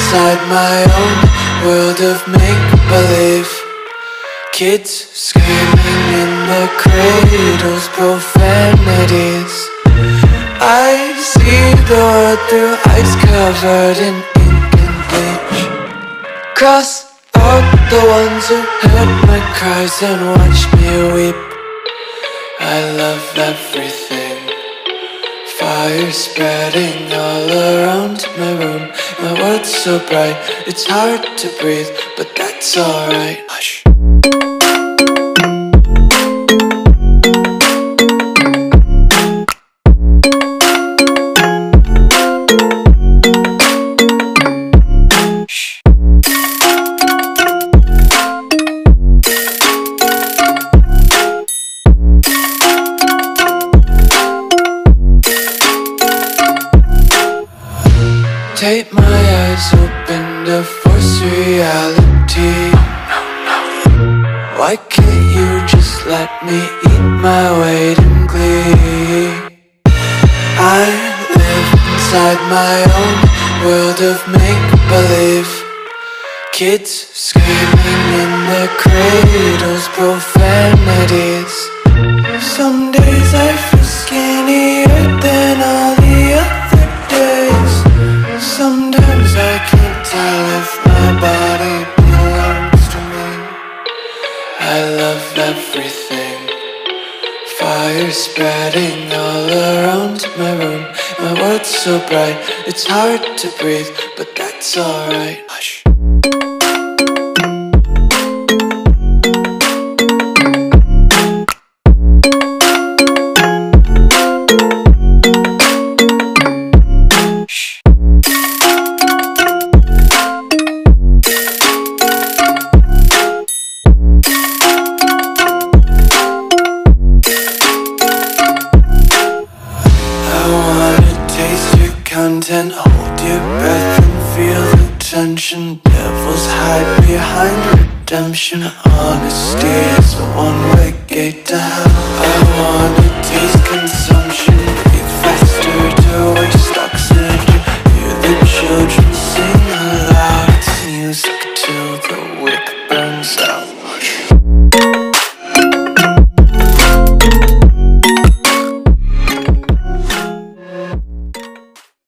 inside my own world of make-believe. Kids screaming in their cradles, profanities. I see the world through ice covered in ink and bleach. Cross out the ones who heard my cries and watched me weep. I love everything. Fire spreading all around my room. My world's so bright, it's hard to breathe, but that's alright. Hush. Tape my eyes open to force reality. Why can't you just let me eat my weight in glee? I live inside my own world of make-believe. Kids screaming in their cradles, profanities. Some days I feel skinnier than all the other days. Sometimes I can't tell if my body belongs to me. I love everything. Fire spreading all around my room. My world's so bright, it's hard to breathe, but that's alright. Hush. Content, hold your breath and feel the tension. Devils hide behind redemption. Honesty is a one-way gate to hell. I wanna taste consumption, breathe faster to waste